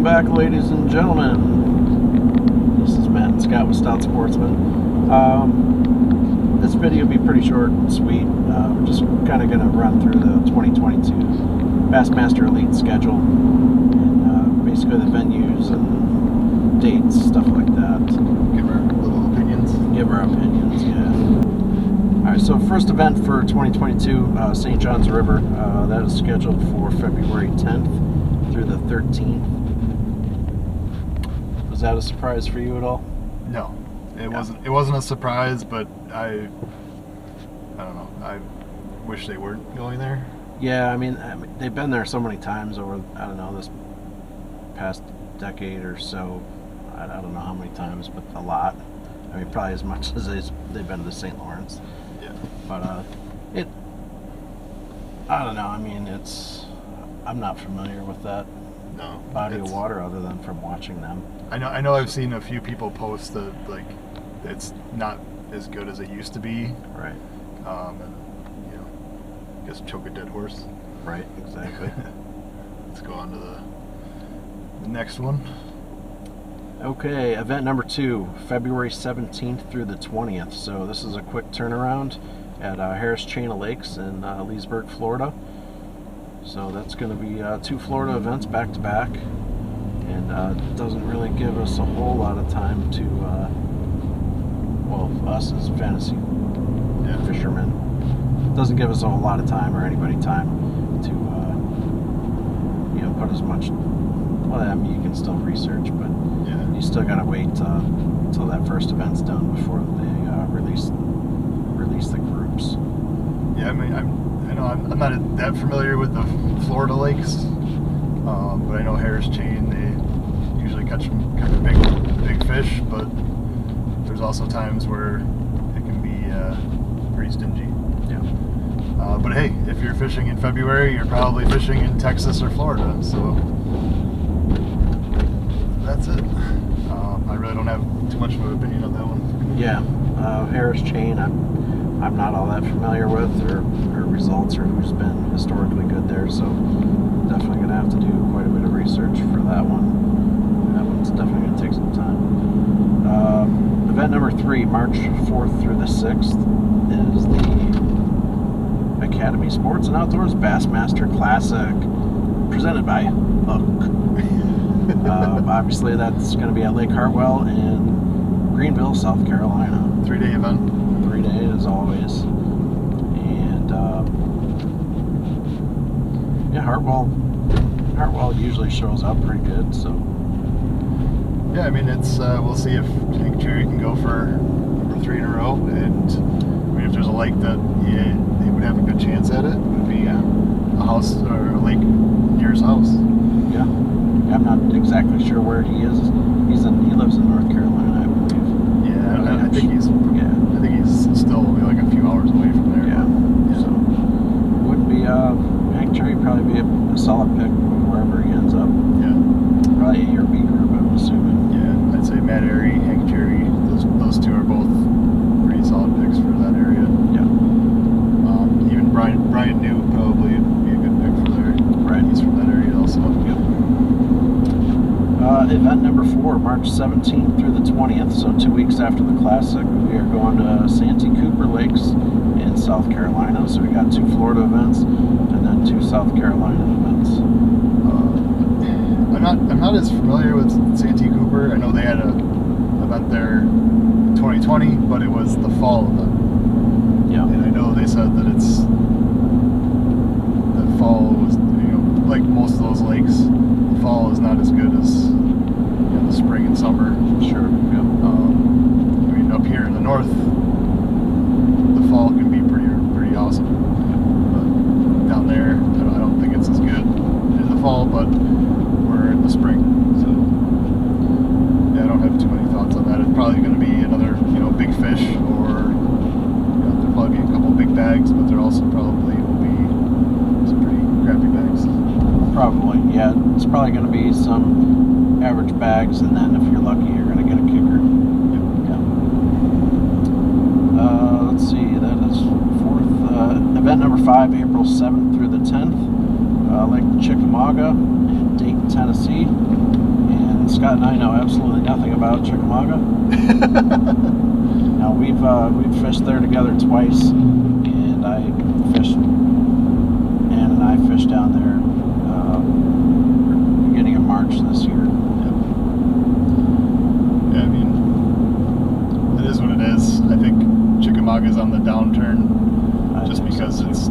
Welcome back, ladies and gentlemen. This is Matt and Scott with Stout Sportsmen. This video will be pretty short and sweet. We're just kind of going to run through the 2022 Bassmaster Elite schedule and basically the venues and dates, stuff like that. Give our little opinions. Yeah. Alright, so first event for 2022, St. John's River. That is scheduled for February 10th through the 13th. Was that a surprise for you at all? No, it wasn't. It wasn't a surprise, but I don't know. I wish they weren't going there. Yeah, I mean they've been there so many times over, I don't know, this past decade or so. I don't know how many times, but a lot. I mean, probably as much as they've been to St. Lawrence. Yeah. But I don't know. I mean, I'm not familiar with that body of water other than from watching them. I know. I've seen a few people post that like it's not as good as it used to be. Right. And I guess choke a dead horse. Right. Exactly. Let's go on to the next one. Okay, event number 2, February 17th through the 20th. So this is a quick turnaround at Harris Chain of Lakes in Leesburg, Florida. So that's going to be 2 Florida events back to back, and it doesn't really give us a whole lot of time to, us as fantasy fishermen, it doesn't give us a whole lot of time, or anybody time, to put as much. Well, I mean, you can still research, but you still gotta wait until that first event's done before they release the groups. Yeah, I mean, I'm not that familiar with the Florida lakes, but I know Harris Chain, they usually catch kind of big fish, but there's also times where it can be pretty stingy. Yeah. But hey, if you're fishing in February, you're probably fishing in Texas or Florida, so that's it. I really don't have too much of an opinion on that one. Yeah, Harris Chain, I'm not all that familiar with her results or who's been historically good there, so definitely going to have to do quite a bit of research for that one. That one's definitely going to take some time. Event number 3, March 4th through the 6th, is the Academy Sports and Outdoors Bassmaster Classic, presented by Hook. Obviously, that's going to be at Lake Hartwell in Greenville, South Carolina. 3-day event. 3-day as always. And Hartwell usually shows up pretty good. So yeah, I mean it's we'll see if Hank Cherry can go for number 3 in a row, and I mean if there's a lake that they would have a good chance at it would be a house or a lake near his house. Yeah. I'm not exactly sure where he is. He lives in North Carolina, I believe. Yeah, I think he's still only like a few hours away from there. Yeah. So would be Hank Cherry probably be a solid pick wherever he ends up. Yeah. Probably A or B group, I'm assuming. Yeah, I'd say Matt Airy, Hank Cherry, those two are both pretty solid picks for that area. Yeah. Even Brian New probably would be a good pick for there. Right. He's from that area also. Yep. Event number 4, March 17th through the 20th, so 2 weeks after the Classic, we are going to Santi Cooper Lakes in South Carolina. So we got 2 Florida events and then 2 South Carolina events. I'm not as familiar with Santi Cooper. I know they had a event there in 2020, but it was the fall event. Yeah. And I know they said that the fall was, like most of those lakes, the fall is not as good as the spring and summer. Sure. Yeah. I mean, up here in the north, the fall can be pretty awesome. But down there, I don't think it's as good in the fall, but we're in the spring, so yeah, I don't have too many thoughts on that. It's probably going to be another, big fish, or there'll probably be a couple big bags, but there also probably will be some pretty crappy bags. Probably, yeah. It's probably going to be some average bags, and then if you're lucky, you're going to get a kicker. Yep. Yeah. Let's see, that is 4th. Event number 5, April 7th through the 10th, Lake Chickamauga in Dayton, Tennessee. Scott and I know absolutely nothing about Chickamauga. Now we've fished there together twice, and Ann and I fished down there beginning of March this year. Yeah, I mean, it is what it is. I think Chickamauga's on the downturn, just because it's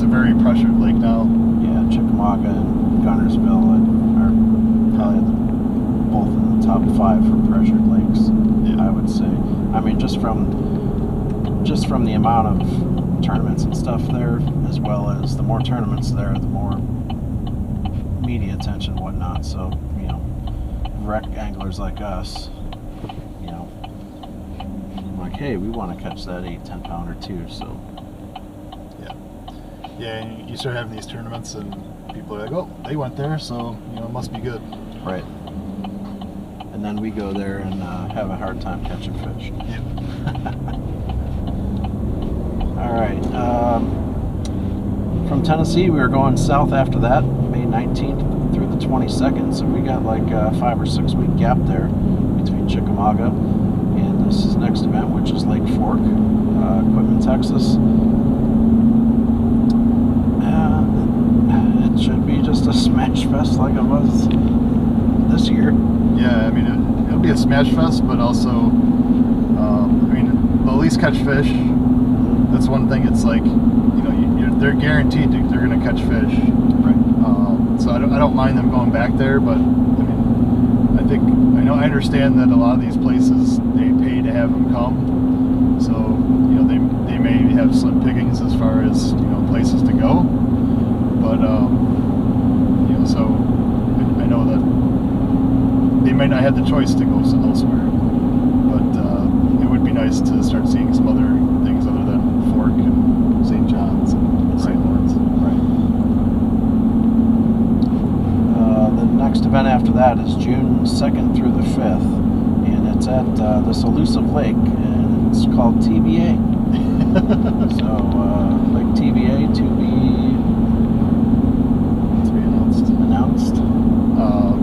a very pressured lake now. Yeah, Chickamauga and Gunnersville are probably both in the top 5 for pressured lakes. Yeah. I would say. I mean, just from the amount of tournaments and stuff there, as well as the more tournaments there, the more media attention and whatnot. So, you know, rec anglers like us, you know, like, hey, we want to catch that 8-10 pounder too. So yeah, and you start having these tournaments and people are like, oh, they went there, so, you know, it must be good. Right. And then we go there and have a hard time catching fish. Yep. All right. From Tennessee, we were going south after that, May 19th through the 22nd. So we got like a 5 or 6 week gap there between Chickamauga and this is next event, which is Lake Fork, Quitman, Texas. It should be just a smash fest like it was this year. Yeah, I mean, it'll be a smash fest, but also, I mean, they'll at least catch fish. That's one thing. It's like, you know, they're guaranteed they're going to catch fish. Right. So I don't mind them going back there, but I mean, I understand that a lot of these places they pay to have them come. So, you know, they may have slim pickings as far as, you know, places to go. But you know, so I know that they might not have the choice to go elsewhere, but it would be nice to start seeing some other things other than Fork and St. John's and St. Lawrence. Right. The next event after that is June 2nd through the 5th, and it's at this elusive lake, and it's called TBA. So Lake TBA to be announced.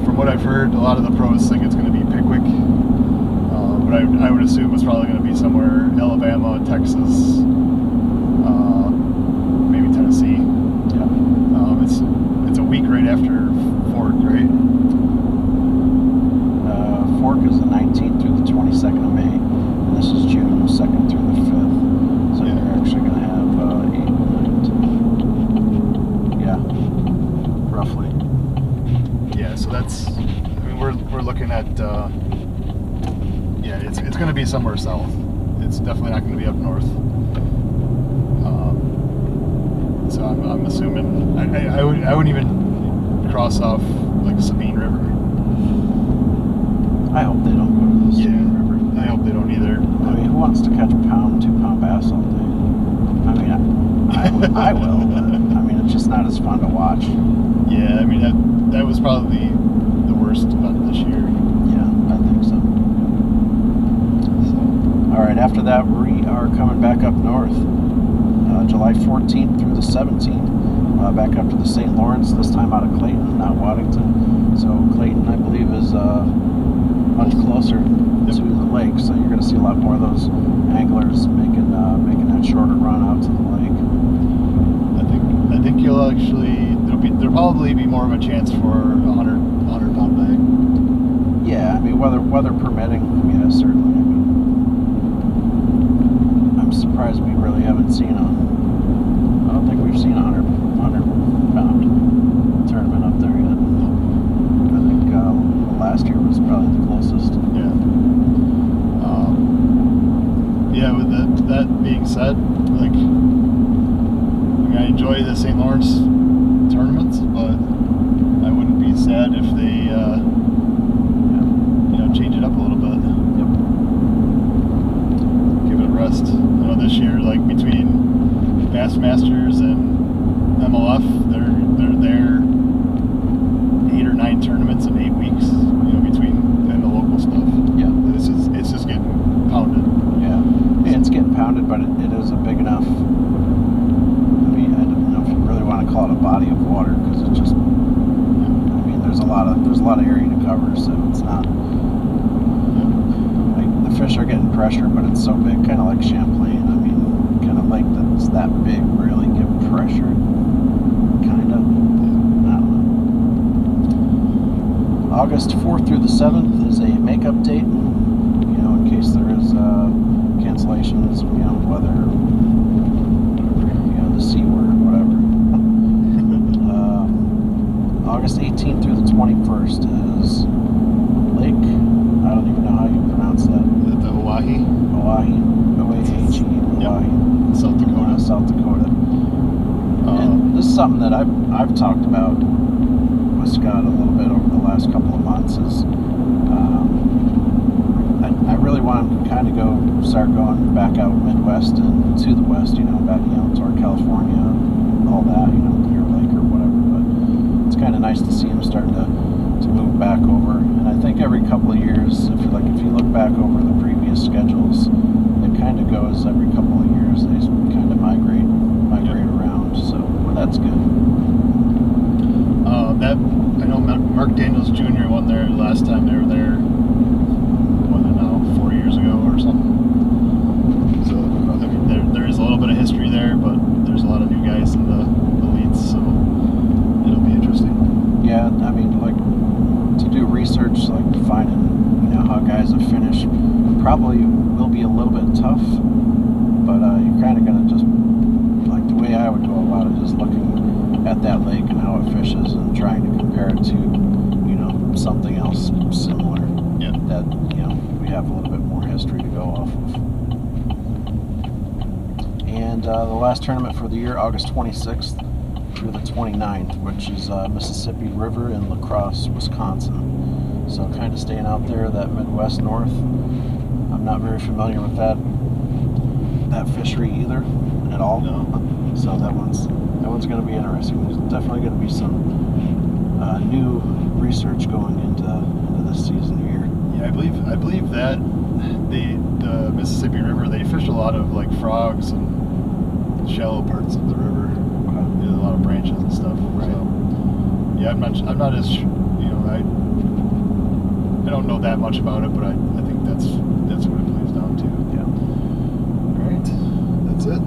From what I've heard, a lot of the pros think it's going to be Pickwick, but I would assume it's probably going to be somewhere Alabama, Texas, maybe Tennessee. Yeah. It's a week right after Fork, right? Fork is the 19th through the 22nd of May, and this is June 2nd through the 5th. So yeah. You're actually going to have 8, 9, 10. Yeah, roughly. Yeah, so that's, I mean, we're looking at, yeah, it's going to be somewhere south. It's definitely not going to be up north. So I'm assuming, I wouldn't even cross off, like, Sabine River. I hope they don't go to the Sabine River. I hope they don't either. I mean, who wants to catch pound, 2-pound bass all day? I mean, I will, but I mean, it's just not as fun to watch. Yeah, I mean, that was probably the worst event this year. Yeah, I think so. All right, after that, we are coming back up north, July 14th through the 17th, back up to the St. Lawrence, this time out of Clayton, not Waddington. So Clayton, I believe, is much closer to the lake, so you're going to see a lot more of those anglers making that shorter run out to the lake. I think you'll actually, there'll probably be more of a chance for a 100-pound bag. Yeah, I mean, weather permitting, yeah, certainly. I mean, I'm surprised we really haven't seen I don't think we've seen a 100-pound tournament up there yet. I think last year was probably the closest. Yeah. Yeah, with that being said, like, I mean, I enjoy the St. Lawrence tournaments, but I wouldn't be sad if they, you know, change it up a little bit. Yep. Give it a rest. I know this year, like, between Bassmasters and MLF, they're there 8 or 9 tournaments in 8 weeks. You know, between and the local stuff. Yeah. It's just getting pounded. Yeah. It's getting pounded, but it is a big enough. I mean, I don't know if you really want to call it a body of water, because it's just. I mean, there's a there's a lot of area to cover, so it's not like the fish are getting pressure, but it's so big, kind of like Champlain. I mean, kind of like that's that big, really give pressure, kind of. I don't know. August 4th through the 7th is a makeup date. You know, in case there is cancellations, you know, weather, you know, the C word, whatever. August 18th through the 21st is Lake. I don't even know how you pronounce that. Is it the Oahe? Oahe. O-A-H-E. Oahe. Yep. South Dakota. South Dakota. And this is something that I've talked about with Scott a little bit over the last couple of months. Is I really want to kind of start going back out Midwest and to the West. You know, back toward California, all that. You know, Clear Lake or whatever. But it's kind of nice to see him starting to move back over. And I think every couple of years, if you look back over the previous schedules, it kind of goes every couple of years. They kind of migrate around. So that's good. That I know Mark Daniels Jr. won there last time they were there. What is it now? 4 years ago or something. So I mean, there is a little bit of history there, but there's a lot of new guys in the elites, so it'll be interesting. Yeah, I mean, like to do research, like finding how guys have finished, probably will be a little bit tough. But you're kind of gonna just like the way I would go about it is looking at that lake and how it fishes and trying to compare it to something else similar. Yeah. That we have a little bit more history to go off of. And the last tournament for the year, August 26th through the 29th, which is Mississippi River in La Crosse, Wisconsin. So kind of staying out there, that Midwest North. I'm not very familiar with that fishery either at all. No. So that one's going to be interesting. There's definitely going to be some new research going into this season here. Yeah, I believe that the Mississippi River, they fish a lot of like frogs and shallow parts of the river. Okay. A lot of branches and stuff. Right. So, yeah, I'm not as I don't know that much about it, but I think that's what it plays down to. Yeah. All right, that's it.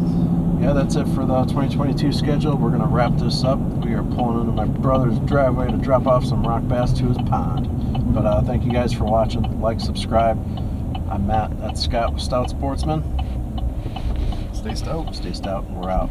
Yeah, that's it for the 2022 schedule. We're going to wrap this up. We are pulling into my brother's driveway to drop off some rock bass to his pond. But thank you guys for watching. Like, subscribe. I'm Matt. That's Scott with Stout Sportsmen. Stay stout. Stay stout, and we're out.